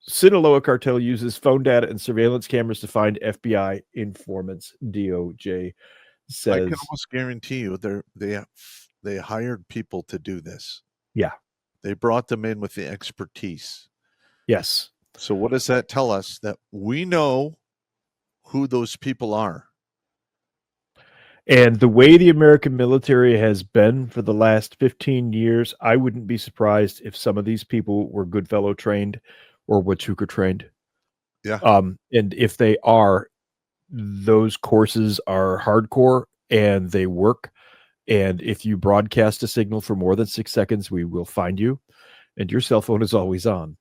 Sinaloa cartel uses phone data and surveillance cameras to find FBI informants, DOJ I can says. almost guarantee you they hired people to do this. Yeah. They brought them in with the expertise. Yes. So what does that tell us? That we know who those people are. And the way the American military has been for the last 15 years, I wouldn't be surprised if some of these people were Goodfellow trained or Watuka trained. Yeah. And if they are, those courses are hardcore and they work. And if you broadcast a signal for more than 6 seconds, we will find you. And your cell phone is always on.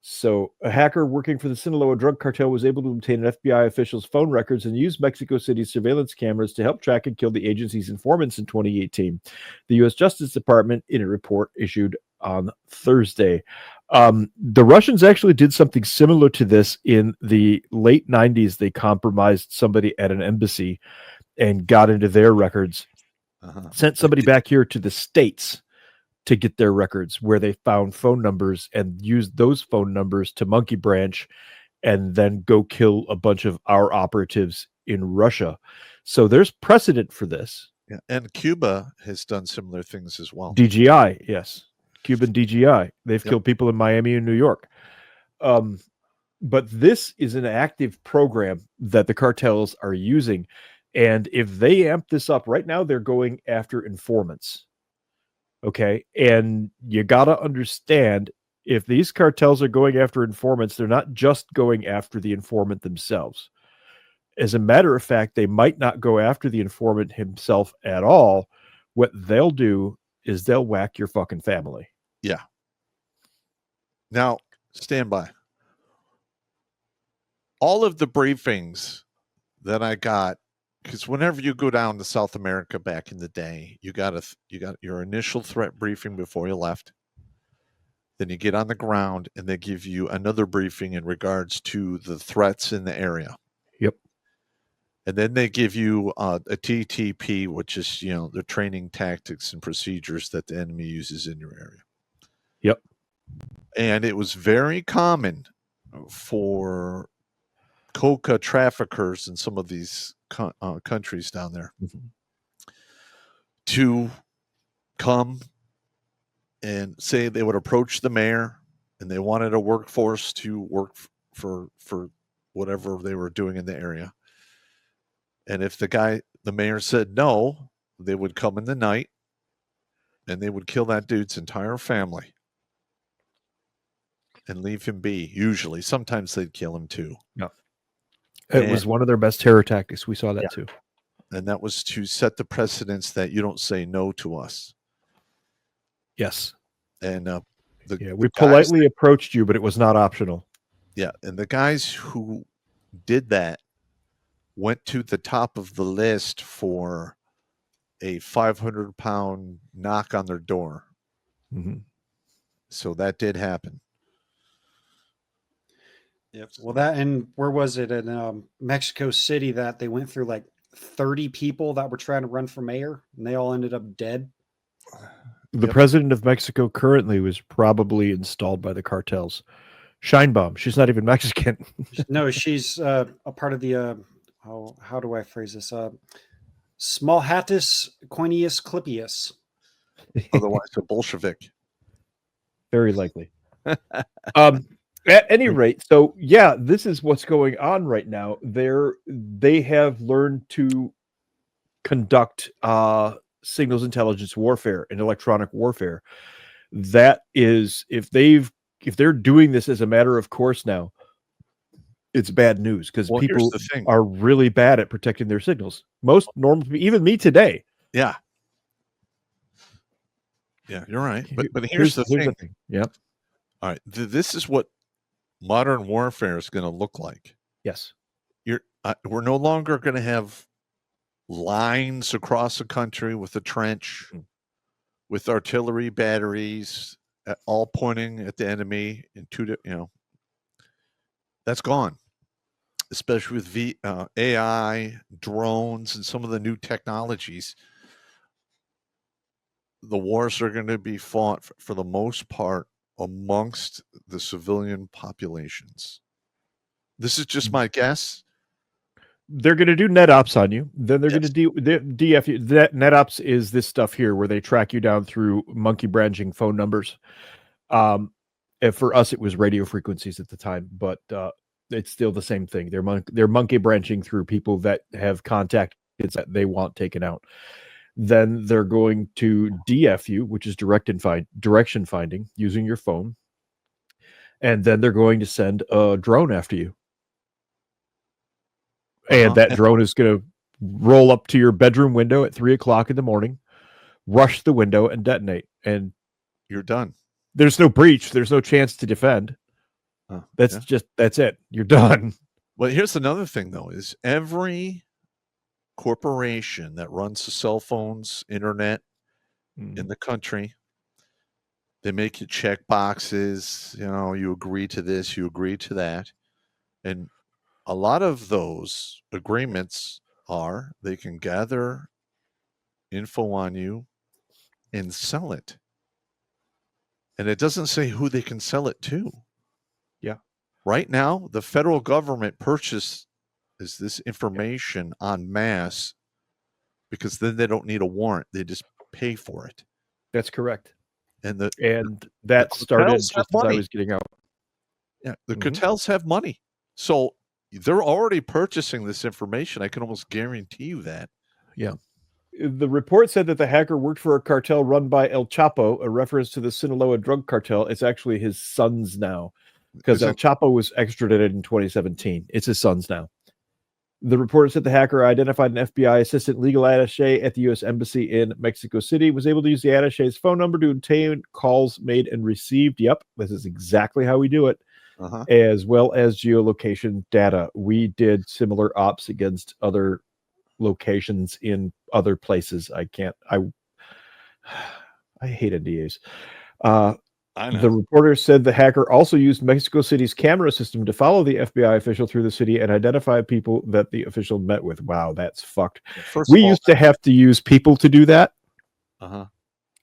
So, a hacker working for the Sinaloa drug cartel was able to obtain an FBI official's phone records and use Mexico City's surveillance cameras to help track and kill the agency's informants in 2018. The U.S. Justice Department, in a report issued on Thursday. The Russians actually did something similar to this in the late 90s. They compromised somebody at an embassy and got into their records, sent somebody back here to the States to get their records, where they found phone numbers and used those phone numbers to monkey branch and then go kill a bunch of our operatives in Russia. So there's precedent for this. Yeah. And Cuba has done similar things as well. DGI, yes. Cuban DGI. They've killed people in Miami and New York. But this is an active program that the cartels are using. And if they amp this up right now, they're going after informants. Okay. And you got to understand, if these cartels are going after informants, they're not just going after the informant themselves. As a matter of fact, they might not go after the informant himself at all. What they'll do is they'll whack your fucking family. Yeah. Now, stand by. All of the briefings that I got, because whenever you go down to South America back in the day, you got your initial threat briefing before you left. Then you get on the ground and they give you another briefing in regards to the threats in the area. Yep. And then they give you a TTP, which is, the training tactics and procedures that the enemy uses in your area. Yep. And it was very common for coca traffickers in some of these countries down there to come and say they would approach the mayor and they wanted a workforce to work for whatever they were doing in the area. And if the mayor said no, they would come in the night and they would kill that dude's entire family and leave him be. Usually, sometimes they'd kill him too. Yeah. It was one of their best terror tactics. We saw that too. And that was to set the precedence that you don't say no to us. Yes. And we politely approached you, but it was not optional. Yeah. And the guys who did that went to the top of the list for a 500-pound knock on their door. Mm-hmm. So that did happen. Yep. Well, that, and where was it in Mexico City that they went through like 30 people that were trying to run for mayor and they all ended up dead? The president of Mexico currently was probably installed by the cartels. Scheinbaum. She's not even Mexican. No, she's a part of the, how do I phrase this? Smallhatus Coinius Clippius. Otherwise a Bolshevik. Very likely. At any rate, so yeah, this is what's going on right now. They have learned to conduct signals intelligence warfare and electronic warfare. That is, if they're doing this as a matter of course now, it's bad news, because people are really bad at protecting their signals. Most normal, even me today. Yeah. Yeah, you're right. But here's the thing. Yep. All right. This is what modern warfare is going to look like. Yes. We're no longer going to have lines across the country with a trench, with artillery batteries, all pointing at the enemy in that's gone. Especially with AI, drones, and some of the new technologies. The wars are going to be fought for the most part amongst the civilian populations. This is just my guess. They're going to do net ops on you. Then they're Yes. going to DF you. Net ops is this stuff here where they track you down through monkey branching phone numbers. And for us, it was radio frequencies at the time, but it's still the same thing. They're monkey branching through people that have contacts that they want taken out. Then they're going to DF you, which is direction finding using your phone. And then they're going to send a drone after you. And that drone is going to roll up to your bedroom window at 3:00 in the morning, rush the window, and detonate. And you're done. There's no breach. There's no chance to defend. That's it. You're done. Well, here's another thing, though, is every corporation that runs the cell phones, internet in the country, they make you check boxes. You agree to this, you agree to that. And a lot of those agreements are they can gather info on you and sell it. And it doesn't say who they can sell it to. Yeah. Right now, the federal government purchases this information en masse because then they don't need a warrant. They just pay for it. That's correct. And that started just as I was getting out. Yeah, the cartels have money. So they're already purchasing this information. I can almost guarantee you that. Yeah. The report said that the hacker worked for a cartel run by El Chapo, a reference to the Sinaloa drug cartel. It's actually his sons now, because El Chapo was extradited in 2017. It's his sons now. The report said the hacker identified an FBI assistant legal attaché at the U.S. Embassy in Mexico City, was able to use the attaché's phone number to obtain calls made and received. Yep, this is exactly how we do it. As well as geolocation data. We did similar ops against other locations in other places. I hate NDAs. I know. The reporter said the hacker also used Mexico City's camera system to follow the FBI official through the city and identify people that the official met with. Wow, that's fucked. We used to have to use people to do that. The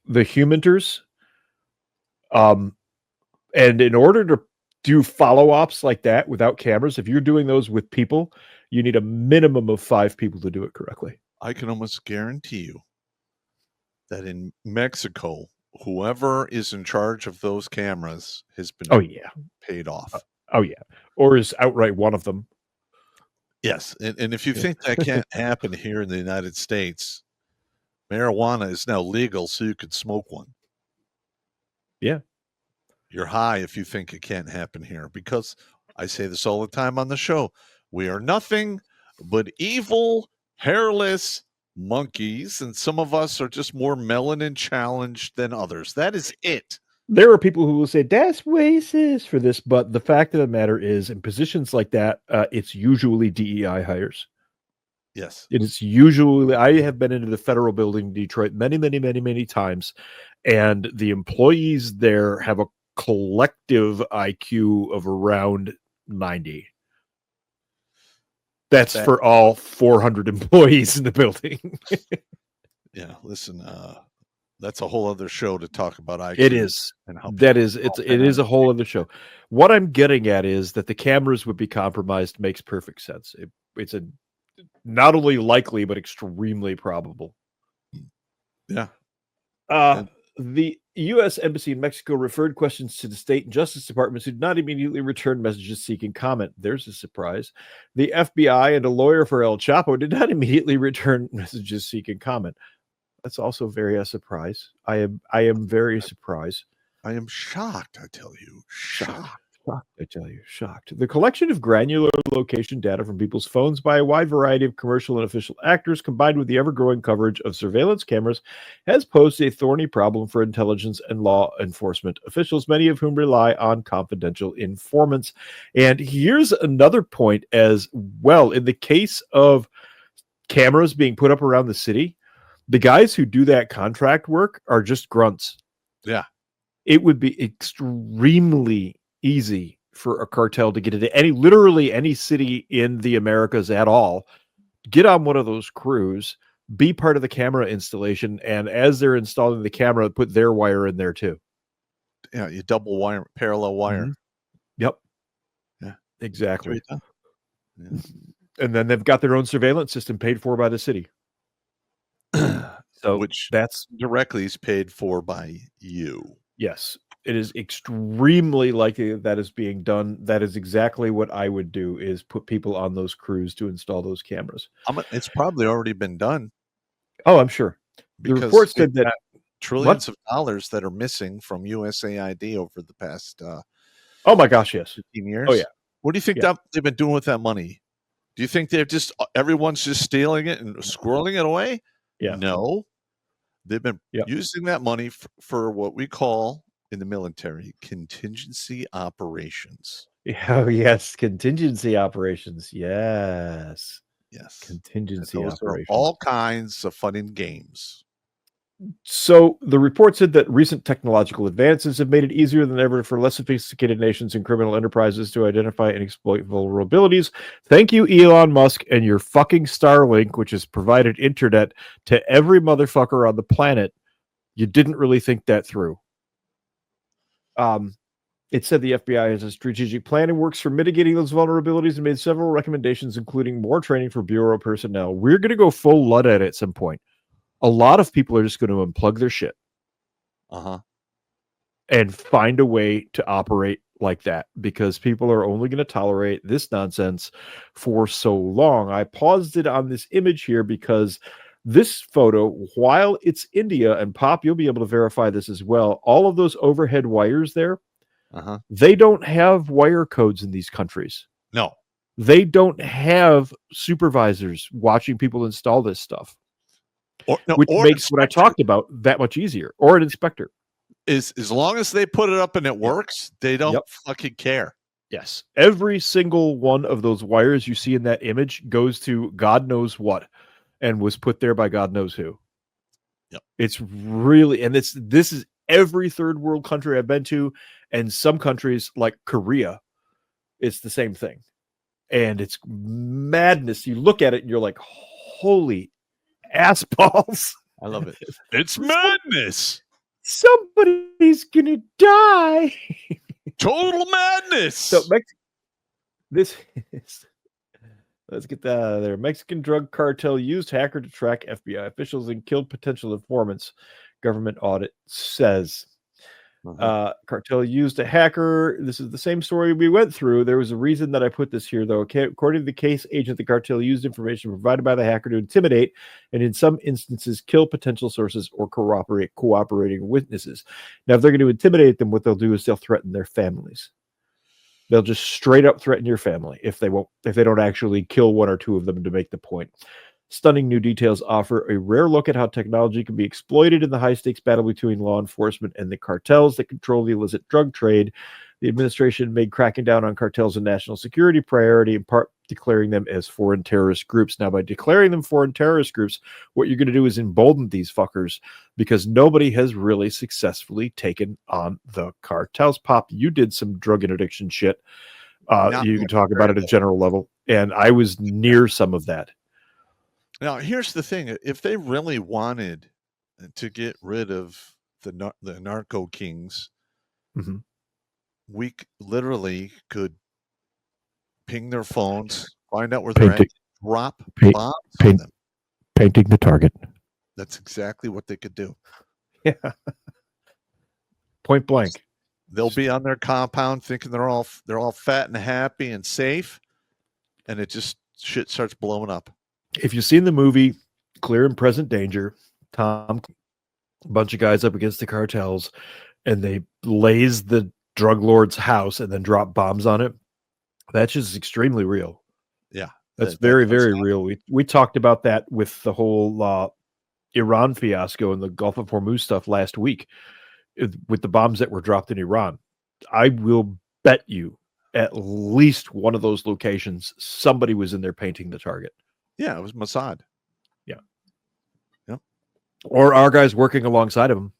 humaniters. And in order to do follow-ups like that without cameras, if you're doing those with people, you need a minimum of 5 people to do it correctly. I can almost guarantee you that in Mexico, whoever is in charge of those cameras has been paid off. Or is outright one of them. Yes. And if you think that can't happen here in the United States, marijuana is now legal, so you could smoke one. Yeah. You're high if you think it can't happen here, because I say this all the time on the show. We are nothing but evil, hairless monkeys, and some of us are just more melanin challenged than others. That is it. There are people who will say that's racist for this, but the fact of the matter is, in positions like that, it's usually DEI hires. Yes. It is usually, I have been into the federal building in Detroit many times, and the employees there have a collective IQ of around 90. That's for all 400 employees in the building. Yeah, listen, that's a whole other show to talk about IQ. It is. And how it is a whole other show. What I'm getting at is that the cameras would be compromised makes perfect sense. It's a not only likely, but extremely probable. Yeah. The U.S. Embassy in Mexico referred questions to the State and Justice Departments who did not immediately return messages seeking comment. There's a surprise. The FBI and a lawyer for El Chapo did not immediately return messages seeking comment. That's also very a surprise. I am very surprised. I am shocked, I tell you. Shocked. Shocked. The collection of granular location data from people's phones by a wide variety of commercial and official actors, combined with the ever-growing coverage of surveillance cameras, has posed a thorny problem for intelligence and law enforcement officials, many of whom rely on confidential informants. And here's another point as well. In the case of cameras being put up around the city, the guys who do that contract work are just grunts. Yeah. It would be extremely easy for a cartel to get into literally any city in the Americas at all, get on one of those crews, be part of the camera installation, and as they're installing the camera, put their wire in there too. you double wire, parallel wire. Mhm. Yep. Yeah. Exactly. Yeah. And then they've got their own surveillance system paid for by the city. So Which that's directly is paid for by you. yes. It is extremely likely that is being done. That is exactly what I would do, is put people on those crews to install those cameras. It's probably already been done Oh, I'm sure. The because report they've said that got trillions of dollars that are missing from USAID over the past oh my gosh, yes. 15 years. Oh yeah. What do you think Yeah. that they've been doing with that money? Do you think they're just everyone's just stealing it and squirreling it away? Yeah. No. They've been Yep. using that money for what we call in the military contingency operations. Oh yes, contingency operations. Yes. Yes. Contingency Those are operations. all kinds of fun and games. So the report said that recent technological advances have made it easier than ever for less sophisticated nations and criminal enterprises to identify and exploit vulnerabilities. Thank you, Elon Musk, and your fucking Starlink, which has provided internet to every motherfucker on the planet. You didn't really think that through. It said the FBI has a strategic plan and works for mitigating those vulnerabilities and made several recommendations, including more training for Bureau personnel. We're going to go full Luddite at some point. A lot of people are just going to unplug their shit and find a way to operate like that, because people are only going to tolerate this nonsense for so long. I paused it on this image here because this photo, while it's India, and Pop, you'll be able to verify this as well, all of those overhead wires there, they don't have wire codes in these countries. No. They don't have supervisors watching people install this stuff. Which makes what I talked about that much easier. Or an inspector. As long as they put it up and it works, they don't fucking care. Yes. Every single one of those wires you see in that image goes to God knows what and was put there by God knows who. Yep. It's really, and this is every third world country I've been to, and some countries like Korea, it's the same thing. And it's madness. You look at it and you're like, holy ass balls. I love it. It's madness. Somebody's gonna die. Total madness. So this is, let's get that out of there. Mexican drug cartel used hacker to track FBI officials and killed potential informants. Government audit says. Cartel used a hacker. This is the same story we went through. There was a reason that I put this here, though. Okay, according to the case agent, the cartel used information provided by the hacker to intimidate and, in some instances, kill potential sources or cooperating witnesses. Now, if they're going to intimidate them, what they'll do is they'll threaten their families. They'll just straight up threaten your family if they don't actually kill one or two of them to make the point. Stunning new details offer a rare look at how technology can be exploited in the high-stakes battle between law enforcement and the cartels that control the illicit drug trade. The administration made cracking down on cartels a national security priority, in part declaring them as foreign terrorist groups. Now, by declaring them foreign terrorist groups, what you're going to do is embolden these fuckers, because nobody has really successfully taken on the cartels. Pop, you did some drug interdiction shit. You can talk about it at a general level, and I was near some of that. Now, here's the thing. If they really wanted to get rid of the narco kings, we literally could ping their phones, find out where they're at, drop bombs on them. Painting the target. That's exactly what they could do. Yeah. Point blank. They'll be on their compound thinking they're all fat and happy and safe, and it just shit starts blowing up. If you've seen the movie Clear and Present Danger, a bunch of guys up against the cartels, and they laze the drug lord's house and then drop bombs on it. That's just extremely real. Yeah. That's very, very real. We talked about that with the whole Iran fiasco and the Gulf of Hormuz stuff last week with the bombs that were dropped in Iran. I will bet you at least one of those locations, somebody was in there painting the target. Yeah, it was Mossad. Yeah. Yep. Or our guys working alongside of them.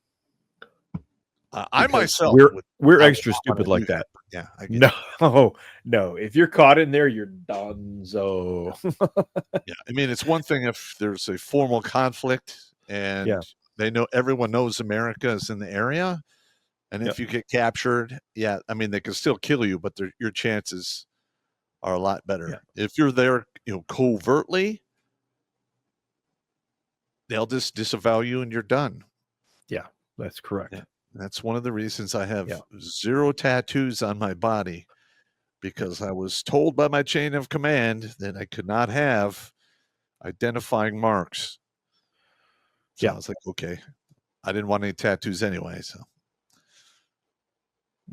I myself, we're extra stupid like that. Yeah. No. If you're caught in there, you're donezo. Yeah. I mean, it's one thing if there's a formal conflict and they know everyone knows America is in the area, And Yep. if you get captured, yeah, I mean, they can still kill you, but your chances are a lot better. Yeah. If you're there, covertly, they'll just disavow you and you're done. Yeah, that's correct. Yeah. That's one of the reasons I have Yeah. 0 tattoos on my body, because I was told by my chain of command that I could not have identifying marks. So I was like, okay. I didn't want any tattoos anyway. So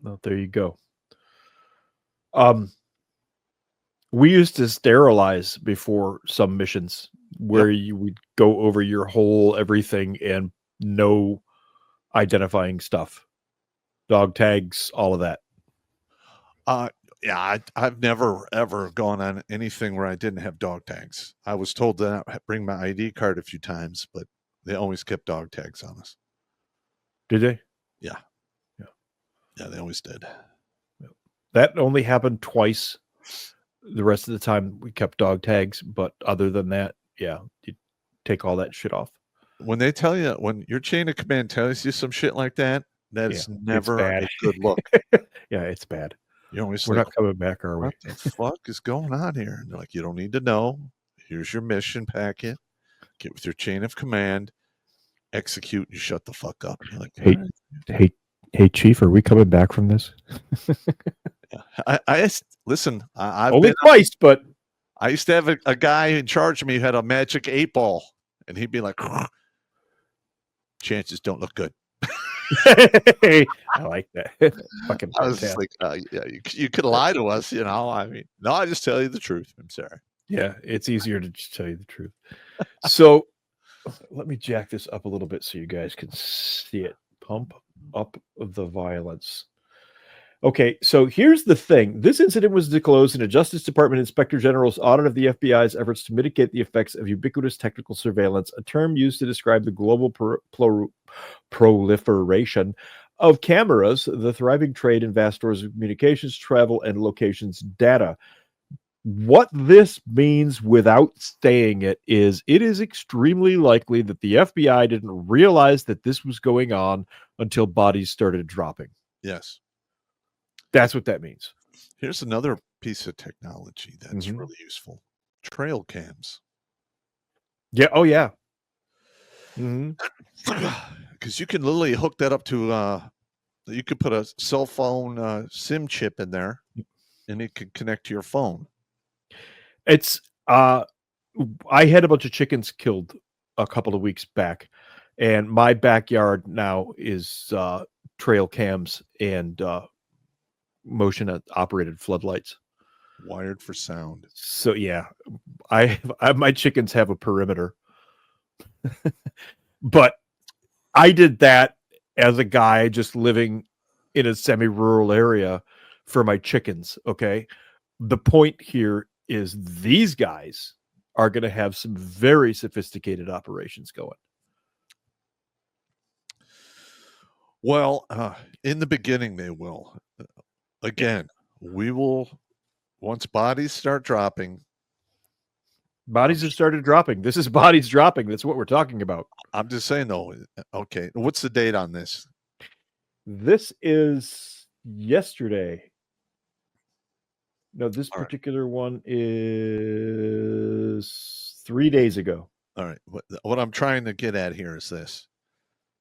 Well, there you go. We used to sterilize before some missions where you would go over your whole everything and no identifying stuff, dog tags, all of that. yeah, I've never ever gone on anything where I didn't have dog tags. I was told to bring my ID card a few times, but they always kept dog tags on us. Did they? Yeah. Yeah, they always did. That only happened twice. The rest of the time we kept dog tags, but other than that, yeah, you take all that shit off. When they tell you, when your chain of command tells you some shit like that, that is never a good look. Yeah, it's bad. You're always We're like, not coming back, are we? what the fuck is going on here? And they're like, you don't need to know. Here's your mission packet. Get with your chain of command, execute, and you shut the fuck up. You're like, Hey, Chief, are we coming back from this? I listen. I've only been twice, but I used to have a guy in charge of me who had a magic 8-ball, and he'd be like, chances don't look good. I like that. Fucking I was just like, yeah, you could lie to us, I mean, no, I just tell you the truth. I'm sorry. Yeah, it's easier to just tell you the truth. So let me jack this up a little bit so you guys can see it. Pump up the violence. Okay, so here's the thing. This incident was disclosed in a Justice Department Inspector General's audit of the FBI's efforts to mitigate the effects of ubiquitous technical surveillance, a term used to describe the global proliferation of cameras, the thriving trade in vast stores of communications, travel, and locations data. What this means without saying it is extremely likely that the FBI didn't realize that this was going on until bodies started dropping. Yes. That's what that means. Here's another piece of technology that's really useful. Trail cams. Yeah. Oh, yeah. Because you can literally hook that up to, you could put a cell phone SIM chip in there, and it could connect to your phone. It's, I had a bunch of chickens killed a couple of weeks back, and my backyard now is trail cams and motion operated floodlights. Wired for sound. So yeah, I my chickens have a perimeter. But I did that as a guy just living in a semi-rural area for my chickens, okay? The point here is these guys are going to have some very sophisticated operations going. Well, in the beginning, they will. Again, we will, once bodies start dropping. Bodies have started dropping. This is bodies dropping. That's what we're talking about. I'm just saying, though. Okay. What's the date on this? This is yesterday. No, this particular one is 3 days ago. All right. What I'm trying to get at here is this.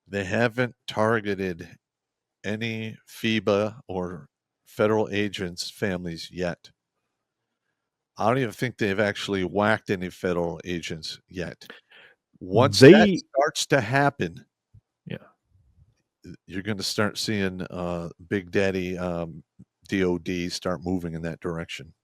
They haven't targeted any FIBA or federal agents' families yet. I don't even think they've actually whacked any federal agents yet. Once that starts to happen, you're going to start seeing Big Daddy DOD start moving in that direction.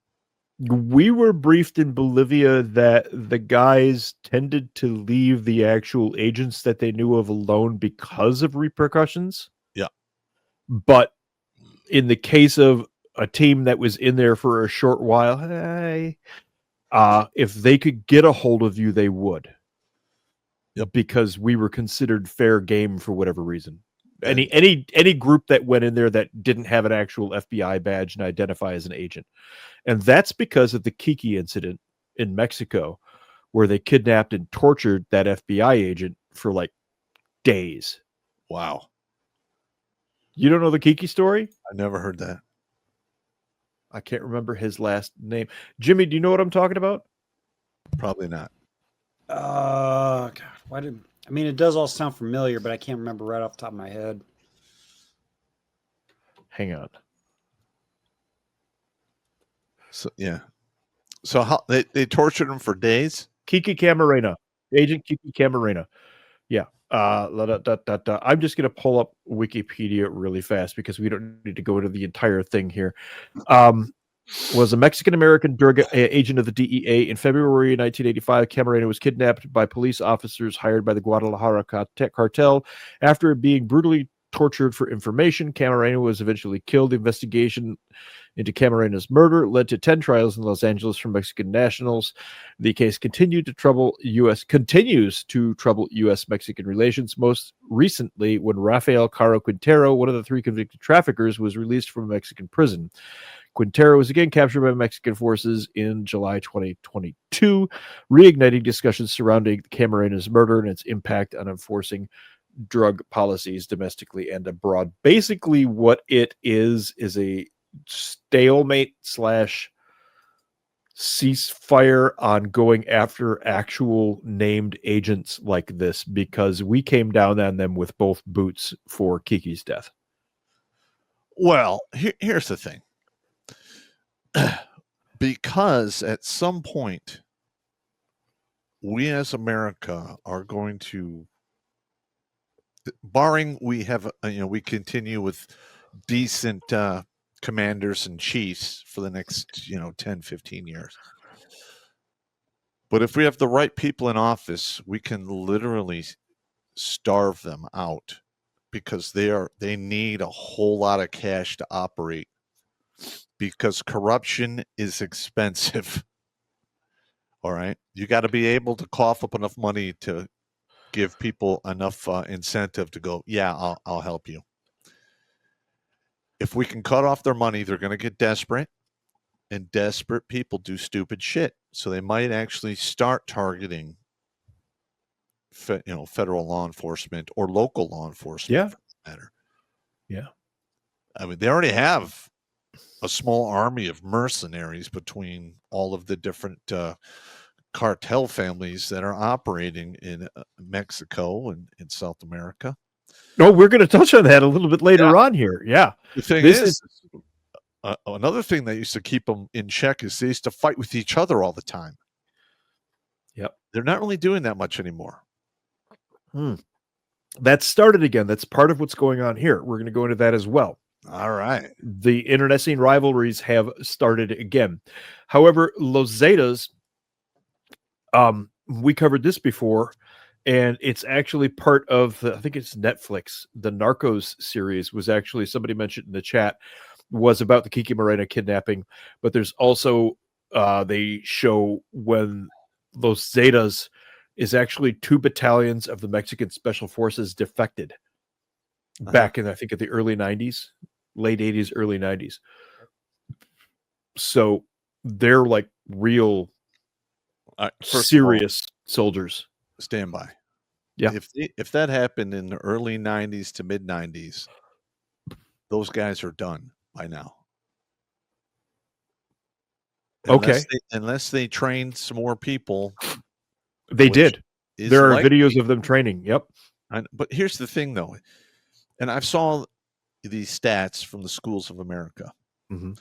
We were briefed in Bolivia that the guys tended to leave the actual agents that they knew of alone because of repercussions. Yeah. But in the case of a team that was in there for a short while, if they could get a hold of you, they would. Yep. Because we were considered fair game for whatever reason. Any group that went in there that didn't have an actual FBI badge and identify as an agent. And that's because of the Kiki incident in Mexico, where they kidnapped and tortured that FBI agent for like days. Wow. You don't know the Kiki story? I never heard that. I can't remember his last name. Jimmy, do you know what I'm talking about? Probably not. God, I mean, it does all sound familiar, but I can't remember right off the top of my head. Hang on. So yeah. So how they tortured him for days? Kiki Camarena. Agent Kiki Camarena. Yeah. I'm just going to pull up Wikipedia really fast because we don't need to go into the entire thing here. Was a Mexican-American drug agent of the DEA. In February 1985, Camarena was kidnapped by police officers hired by the Guadalajara cartel. After being brutally tortured for information, Camarena was eventually killed. The investigation into Camarena's murder led to 10 trials in Los Angeles for Mexican nationals. The case continues to trouble U.S.-Mexican relations, most recently when Rafael Caro Quintero, one of the 3 convicted traffickers, was released from a Mexican prison. Quintero was again captured by Mexican forces in July 2022, reigniting discussions surrounding Camarena's murder and its impact on enforcing drug policies domestically and abroad. Basically, what it is a stalemate / ceasefire on going after actual named agents like this, because we came down on them with both boots for Kiki's death. Well, here's the thing. Because at some point, we as America are going to, barring we have, we continue with decent commanders and chiefs for the next, 10, 15 years. But if we have the right people in office, we can literally starve them out because they need a whole lot of cash to operate, because corruption is expensive. All right. You got to be able to cough up enough money to give people enough incentive to go, yeah, I'll help you. If we can cut off their money, they're going to get desperate, and desperate people do stupid shit. So they might actually start targeting, federal law enforcement or local law enforcement. Yeah. For that matter. Yeah. I mean, they already have a small army of mercenaries between all of the different cartel families that are operating in Mexico and in South America. No, we're going to touch on that a little bit later on here. Yeah. The thing is another thing that used to keep them in check is they used to fight with each other all the time. Yep. They're not really doing that much anymore. That started again. That's part of what's going on here. We're going to go into that as well. All right. The internecine rivalries have started again. However, Los Zetas, we covered this before, and it's actually part of I think it's Netflix. The Narcos series was actually, somebody mentioned in the chat, was about the Kiki Morena kidnapping, but there's also they show when Los Zetas is actually 2 battalions of the Mexican Special Forces defected back in, I think, at the early 90s, late 80s, early 90s. So they're like real serious soldiers. Stand by. Yeah. If that happened in the early 90s to mid 90s, those guys are done by now. Unless they trained some more people. They did. There are likely videos of them training. Yep. But here's the thing, though, and I saw these stats from the Schools of America. Mm-hmm.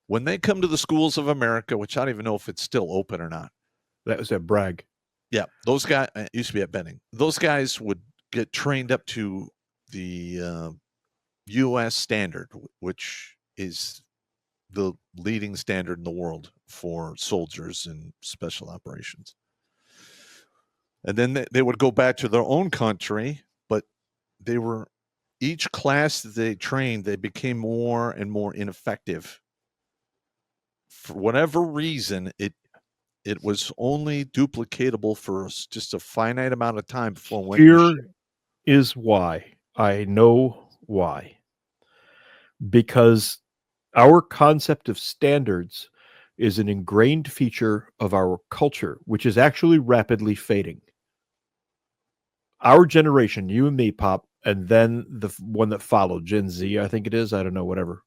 When they come to the Schools of America, which I don't even know if it's still open or not. That was at Bragg. Yeah, those guys, it used to be at Benning. Those guys would get trained up to the U.S. standard, which is the leading standard in the world for soldiers and special operations. And then they would go back to their own country, but each class that they trained, they became more and more ineffective. For whatever reason, it was only duplicatable for just a finite amount of time before it went. Here is why. I know why. Because our concept of standards is an ingrained feature of our culture, which is actually rapidly fading. Our generation, you and me, Pop, and then the one that followed, Gen Z, I think it is. I don't know, whatever.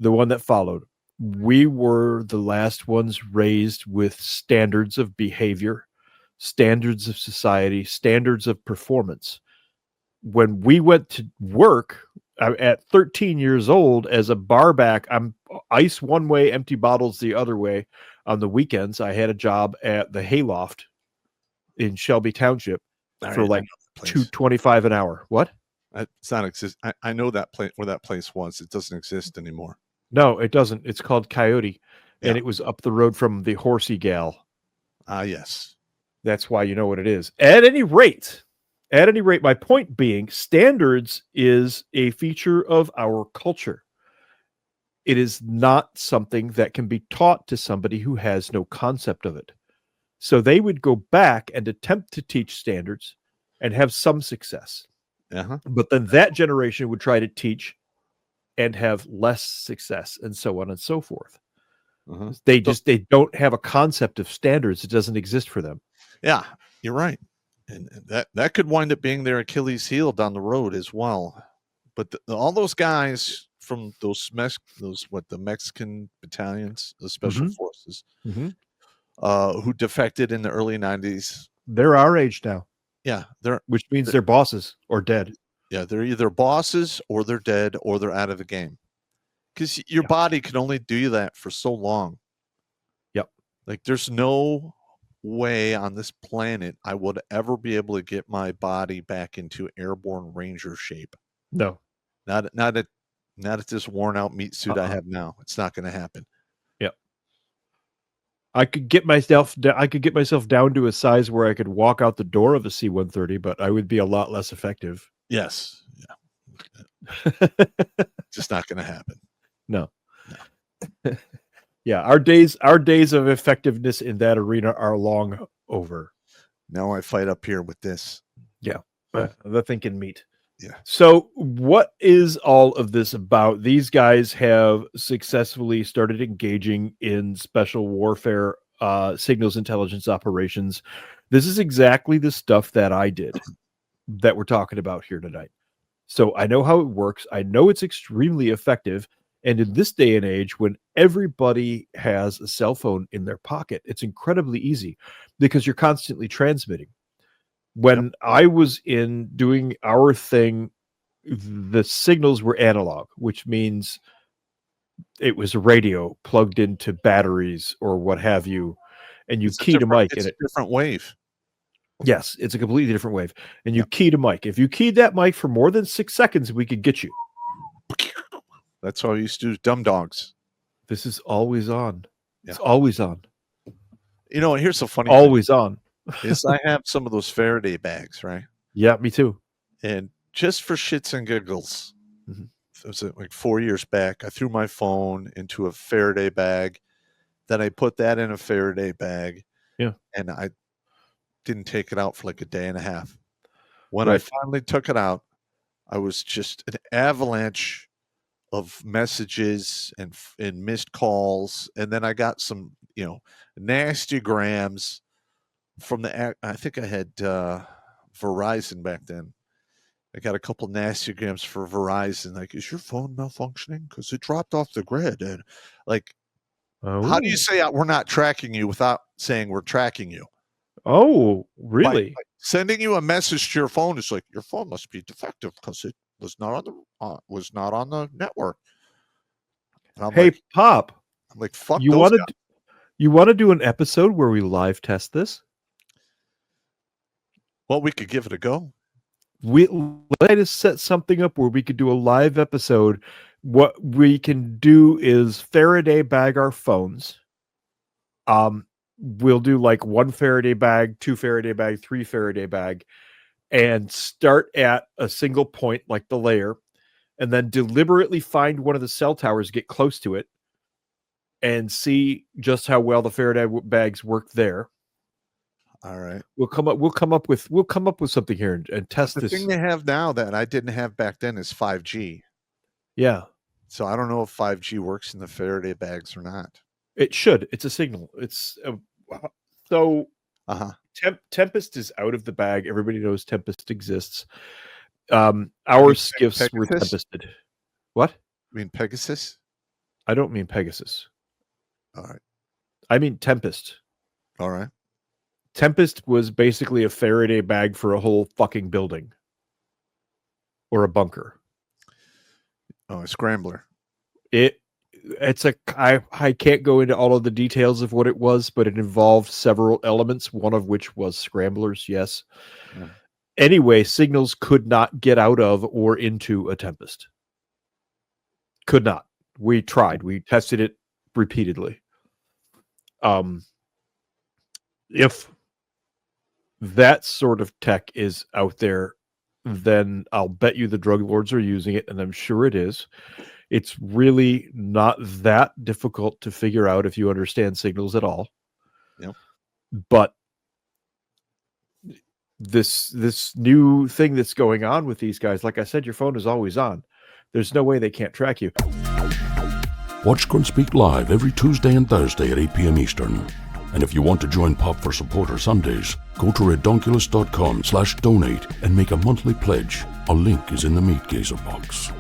The one that followed. We were the last ones raised with standards of behavior, standards of society, standards of performance. When we went to work at 13 years old as a barback, I'm ice one way, empty bottles the other way. On the weekends, I had a job at the Hayloft in Shelby Township for like $2.25 an hour. What? It's not exist. I know that place where that place was. It doesn't exist anymore. No, it doesn't. It's called Coyote, Yeah. and it was up the road from the Horsey Gal. Yes. That's why you know what it is. At any rate, my point being, standards is a feature of our culture. It is not something that can be taught to somebody who has no concept of it. So they would go back and attempt to teach standards and have some success. Uh-huh. But then that generation would try to teach and have less success, and so on and so forth. Uh-huh. They don't have a concept of standards. It doesn't exist for them. Yeah, you're right. And that could wind up being their Achilles heel down the road as well. But all those guys from the Mexican battalions, the special forces, who defected in the early 90s. They're our age now. Yeah, which means they're bosses or dead. Yeah, they're either bosses or they're dead or they're out of the game. Because your body can only do that for so long. Yep. Like there's no way on this planet I would ever be able to get my body back into airborne ranger shape. No. Not at this worn out meat suit I have now. It's not going to happen. Yep. I could get myself down to a size where I could walk out the door of a C-130, but I would be a lot less effective. Yes. Yeah. Just not going to happen. No. Yeah, our days of effectiveness in that arena are long over. Now I fight up here with this. Yeah. The thinking meat. Yeah. So what is all of this about? These guys have successfully started engaging in special warfare, signals intelligence operations. This is exactly the stuff that I did that we're talking about here tonight. So I know how it works. I know it's extremely effective. And in this day and age, when everybody has a cell phone in their pocket, it's incredibly easy because you're constantly transmitting. When I was in doing our thing, the signals were analog, which means it was a radio plugged into batteries or what have you, and you key to mic. It's a different wave. Yes, it's a completely different wave. And you key to mic. If you keyed that mic for more than 6 seconds, we could get you. That's how I used to do dumb dogs. This is always on. Yeah. It's always on. You know, here's the funny always on. Is I have some of those Faraday bags, right? Yeah, me too. And just for shits and giggles, it was like 4 years back, I threw my phone into a Faraday bag. Then I put that in a Faraday bag. Yeah. And I didn't take it out for like a day and a half. When I finally took it out, I was just an avalanche of messages and missed calls. And then I got some, nasty grams from I think I had Verizon back then. I got a couple nasty grams for Verizon. Like, is your phone malfunctioning? Because it dropped off the grid. And like, how do you say we're not tracking you without saying we're tracking you? Oh, really? By sending you a message to your phone is like, your phone must be defective because it was not on the network. Hey, like, Pop. I'm like, fuck you those wanna guys. You want to do an episode where we live test this? Well, we could give it a go. Let us set something up where we could do a live episode. What we can do is Faraday bag our phones. We'll do like 1 Faraday bag, 2 Faraday bag, 3 Faraday bag, and start at a single point like the layer, and then deliberately find one of the cell towers, get close to it, and see just how well the Faraday bags work there. All right. We'll come up with something here and test this. The thing they have now that I didn't have back then is 5G. Yeah. So I don't know if 5G works in the Faraday bags or not. It should. It's a signal. It's so Uh-huh. Tempest is out of the bag. Everybody knows Tempest exists. Our skiffs were Pegasus? tempested. What? You mean Pegasus? I don't mean Pegasus. All right. I mean Tempest. All right. Tempest was basically a Faraday bag for a whole fucking building. Or a bunker. Oh, a scrambler. I can't go into all of the details of what it was, but it involved several elements, one of which was scramblers, yes. Yeah. Anyway, signals could not get out of or into a Tempest. Could not. We tried. We tested it repeatedly. If that sort of tech is out there, then I'll bet you the drug lords are using it, and I'm sure it is. It's really not that difficult to figure out if you understand signals at all. Yep. But this new thing that's going on with these guys, like I said, your phone is always on. There's no way they can't track you. Watch Grunt Speak live every Tuesday and Thursday at 8 p.m. Eastern. And if you want to join Pop for Supporter Sundays, go to redonkulas.com/donate and make a monthly pledge. A link is in the Meat Gazer box.